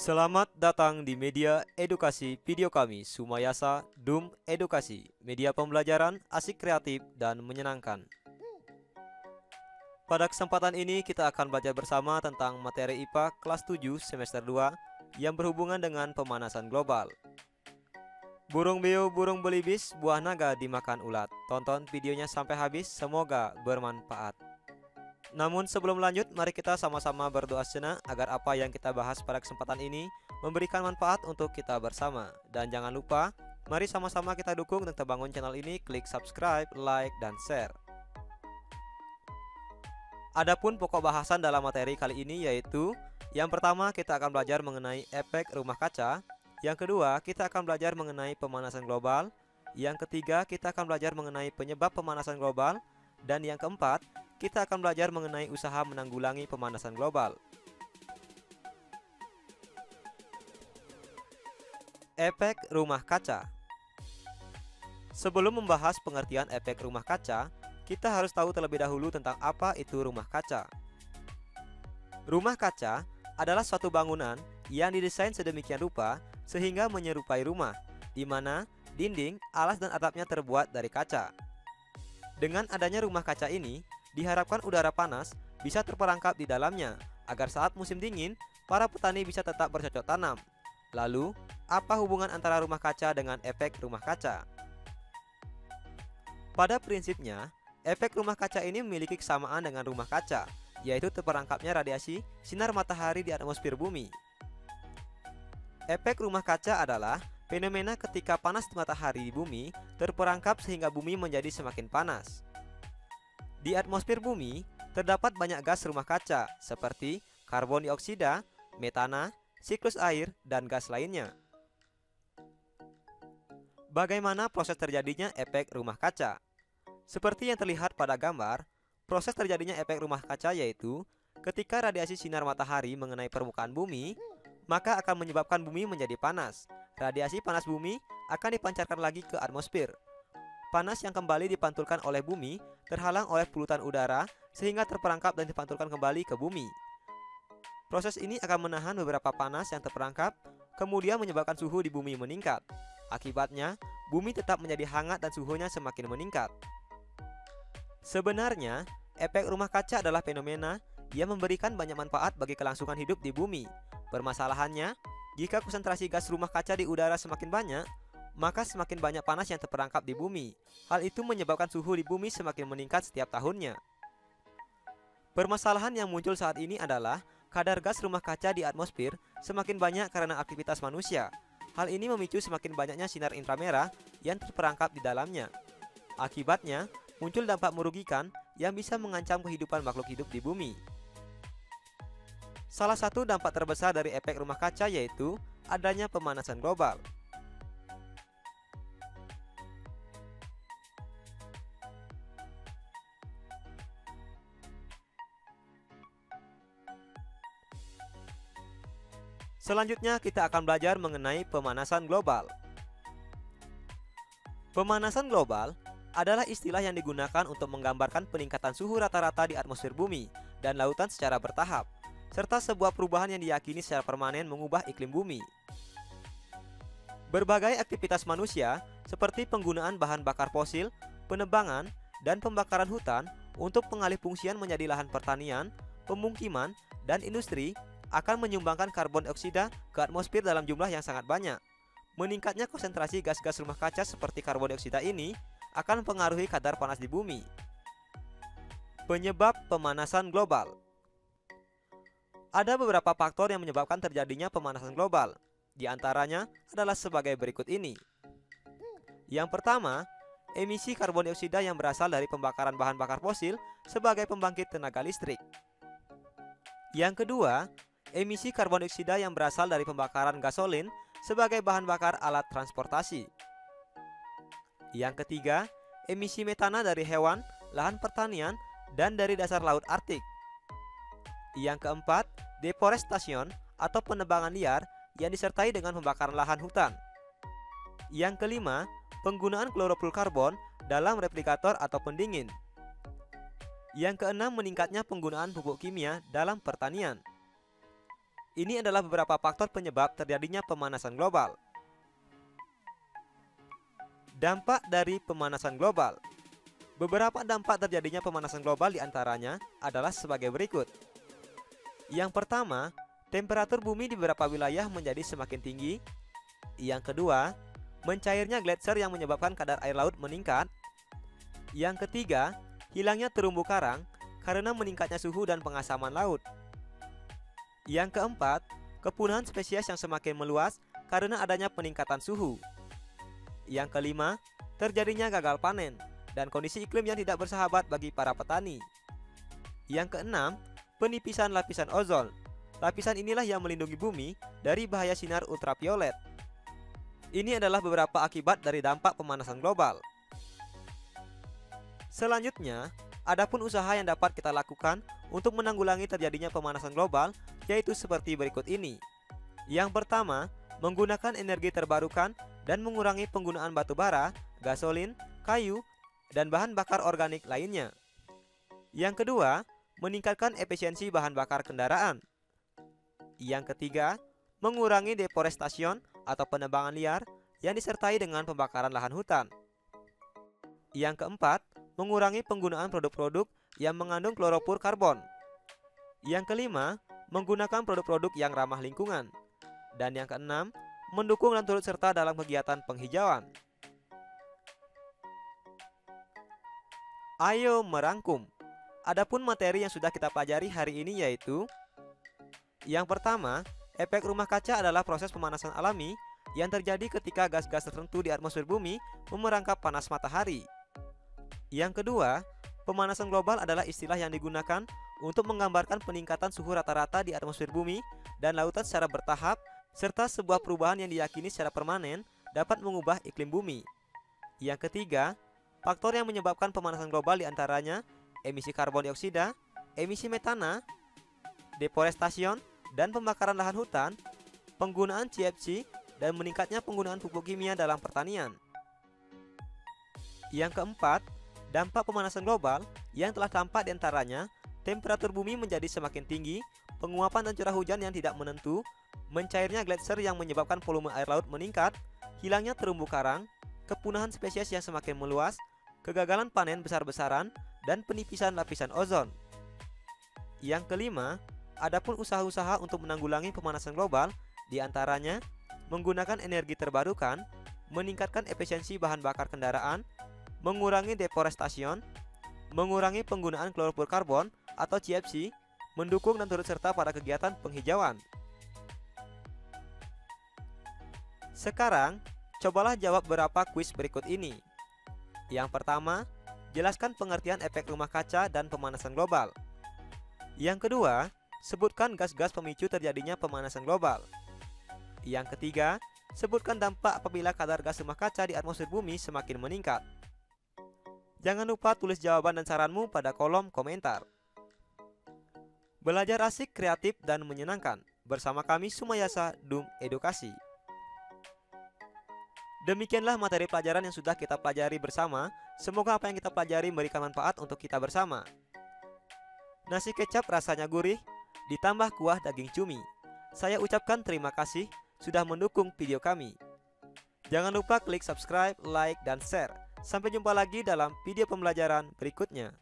Selamat datang di media edukasi video kami, Sumayasa Dum Edukasi, media pembelajaran asik, kreatif, dan menyenangkan. Pada kesempatan ini kita akan belajar bersama tentang materi IPA kelas 7 semester 2 yang berhubungan dengan pemanasan global. Burung beo, burung belibis, buah naga dimakan ulat. Tonton videonya sampai habis, semoga bermanfaat. Namun sebelum lanjut, mari kita sama-sama berdoa sejenak agar apa yang kita bahas pada kesempatan ini memberikan manfaat untuk kita bersama. Dan jangan lupa, mari sama-sama kita dukung dan kita bangun channel ini, klik subscribe, like, dan share. Adapun pokok bahasan dalam materi kali ini yaitu, yang pertama kita akan belajar mengenai efek rumah kaca, yang kedua kita akan belajar mengenai pemanasan global, yang ketiga kita akan belajar mengenai penyebab pemanasan global, dan yang keempat kita akan belajar mengenai usaha menanggulangi pemanasan global. Efek rumah kaca. Sebelum membahas pengertian efek rumah kaca, kita harus tahu terlebih dahulu tentang apa itu rumah kaca. Rumah kaca adalah suatu bangunan yang didesain sedemikian rupa sehingga menyerupai rumah, di mana dinding, alas, dan atapnya terbuat dari kaca. Dengan adanya rumah kaca ini, diharapkan udara panas bisa terperangkap di dalamnya agar saat musim dingin para petani bisa tetap bercocok tanam. Lalu, apa hubungan antara rumah kaca dengan efek rumah kaca? Pada prinsipnya, efek rumah kaca ini memiliki kesamaan dengan rumah kaca, yaitu terperangkapnya radiasi sinar matahari di atmosfer bumi. Efek rumah kaca adalah fenomena ketika panas matahari di bumi terperangkap sehingga bumi menjadi semakin panas. Di atmosfer bumi, terdapat banyak gas rumah kaca seperti karbon dioksida, metana, siklus air, dan gas lainnya. Bagaimana proses terjadinya efek rumah kaca? Seperti yang terlihat pada gambar, proses terjadinya efek rumah kaca yaitu ketika radiasi sinar matahari mengenai permukaan bumi, maka akan menyebabkan bumi menjadi panas. Radiasi panas bumi akan dipancarkan lagi ke atmosfer. Panas yang kembali dipantulkan oleh bumi terhalang oleh polutan udara sehingga terperangkap dan dipantulkan kembali ke bumi. Proses ini akan menahan beberapa panas yang terperangkap, kemudian menyebabkan suhu di bumi meningkat. Akibatnya, bumi tetap menjadi hangat dan suhunya semakin meningkat. Sebenarnya, efek rumah kaca adalah fenomena yang memberikan banyak manfaat bagi kelangsungan hidup di bumi. Permasalahannya, jika konsentrasi gas rumah kaca di udara semakin banyak, maka semakin banyak panas yang terperangkap di bumi. Hal itu menyebabkan suhu di bumi semakin meningkat setiap tahunnya. Permasalahan yang muncul saat ini adalah kadar gas rumah kaca di atmosfer semakin banyak karena aktivitas manusia. Hal ini memicu semakin banyaknya sinar inframerah yang terperangkap di dalamnya. Akibatnya, muncul dampak merugikan yang bisa mengancam kehidupan makhluk hidup di bumi. Salah satu dampak terbesar dari efek rumah kaca yaitu adanya pemanasan global. Selanjutnya kita akan belajar mengenai pemanasan global. Pemanasan global adalah istilah yang digunakan untuk menggambarkan peningkatan suhu rata-rata di atmosfer bumi dan lautan secara bertahap, serta sebuah perubahan yang diyakini secara permanen mengubah iklim bumi. Berbagai aktivitas manusia seperti penggunaan bahan bakar fosil, penebangan, dan pembakaran hutan untuk pengalih fungsian menjadi lahan pertanian, pemukiman, dan industri akan menyumbangkan karbon dioksida ke atmosfer dalam jumlah yang sangat banyak. Meningkatnya konsentrasi gas-gas rumah kaca seperti karbon dioksida ini akan mempengaruhi kadar panas di bumi. Penyebab pemanasan global. Ada beberapa faktor yang menyebabkan terjadinya pemanasan global. Di antaranya adalah sebagai berikut ini. Yang pertama, emisi karbon dioksida yang berasal dari pembakaran bahan bakar fosil sebagai pembangkit tenaga listrik. Yang kedua, emisi karbon dioksida yang berasal dari pembakaran gasolin sebagai bahan bakar alat transportasi. Yang ketiga, emisi metana dari hewan, lahan pertanian, dan dari dasar laut Arktik. Yang keempat, deforestasi atau penebangan liar yang disertai dengan pembakaran lahan hutan. Yang kelima, penggunaan klorofluorkarbon dalam replikator atau pendingin. Yang keenam, meningkatnya penggunaan pupuk kimia dalam pertanian. Ini adalah beberapa faktor penyebab terjadinya pemanasan global. Dampak dari pemanasan global. Beberapa dampak terjadinya pemanasan global diantaranya adalah sebagai berikut. Yang pertama, temperatur bumi di beberapa wilayah menjadi semakin tinggi. Yang kedua, mencairnya gletser yang menyebabkan kadar air laut meningkat. Yang ketiga, hilangnya terumbu karang karena meningkatnya suhu dan pengasaman laut. Yang keempat, kepunahan spesies yang semakin meluas karena adanya peningkatan suhu. Yang kelima, terjadinya gagal panen dan kondisi iklim yang tidak bersahabat bagi para petani. Yang keenam, penipisan lapisan ozon. Lapisan inilah yang melindungi bumi dari bahaya sinar ultraviolet. Ini adalah beberapa akibat dari dampak pemanasan global. Selanjutnya, adapun usaha yang dapat kita lakukan untuk menanggulangi terjadinya pemanasan global yaitu seperti berikut ini. Yang pertama, menggunakan energi terbarukan dan mengurangi penggunaan batu bara, gasolin, kayu, dan bahan bakar organik lainnya. Yang kedua, meningkatkan efisiensi bahan bakar kendaraan. Yang ketiga, mengurangi deforestasi atau penebangan liar yang disertai dengan pembakaran lahan hutan. Yang keempat, mengurangi penggunaan produk-produk yang mengandung kloroflurokarbon. Yang kelima, menggunakan produk-produk yang ramah lingkungan. Dan yang keenam, mendukung dan turut serta dalam kegiatan penghijauan. Ayo merangkum. Adapun materi yang sudah kita pelajari hari ini yaitu: yang pertama, efek rumah kaca adalah proses pemanasan alami yang terjadi ketika gas-gas tertentu di atmosfer bumi memerangkap panas matahari. Yang kedua, pemanasan global adalah istilah yang digunakan untuk menggambarkan peningkatan suhu rata-rata di atmosfer bumi dan lautan secara bertahap, serta sebuah perubahan yang diyakini secara permanen dapat mengubah iklim bumi. Yang ketiga, faktor yang menyebabkan pemanasan global diantaranya emisi karbon dioksida, emisi metana, deforestasi, dan pembakaran lahan hutan, penggunaan CFC, dan meningkatnya penggunaan pupuk kimia dalam pertanian. Yang keempat, dampak pemanasan global yang telah tampak diantaranya temperatur bumi menjadi semakin tinggi, penguapan dan curah hujan yang tidak menentu, mencairnya gletser yang menyebabkan volume air laut meningkat, hilangnya terumbu karang, kepunahan spesies yang semakin meluas, kegagalan panen besar-besaran, dan penipisan lapisan ozon. Yang kelima, adapun usaha-usaha untuk menanggulangi pemanasan global diantaranya menggunakan energi terbarukan, meningkatkan efisiensi bahan bakar kendaraan, mengurangi deforestasi, mengurangi penggunaan kloroflurokarbon atau CFC, mendukung dan turut serta pada kegiatan penghijauan. Sekarang, cobalah jawab beberapa kuis berikut ini. Yang pertama, jelaskan pengertian efek rumah kaca dan pemanasan global. Yang kedua, sebutkan gas-gas pemicu terjadinya pemanasan global. Yang ketiga, sebutkan dampak apabila kadar gas rumah kaca di atmosfer bumi semakin meningkat. Jangan lupa tulis jawaban dan saranmu pada kolom komentar. Belajar asik, kreatif, dan menyenangkan. Bersama kami Sumayasa Dum Edukasi. Demikianlah materi pelajaran yang sudah kita pelajari bersama. Semoga apa yang kita pelajari memberikan manfaat untuk kita bersama. Nasi kecap rasanya gurih, ditambah kuah daging cumi. Saya ucapkan terima kasih sudah mendukung video kami. Jangan lupa klik subscribe, like, dan share. Sampai jumpa lagi dalam video pembelajaran berikutnya.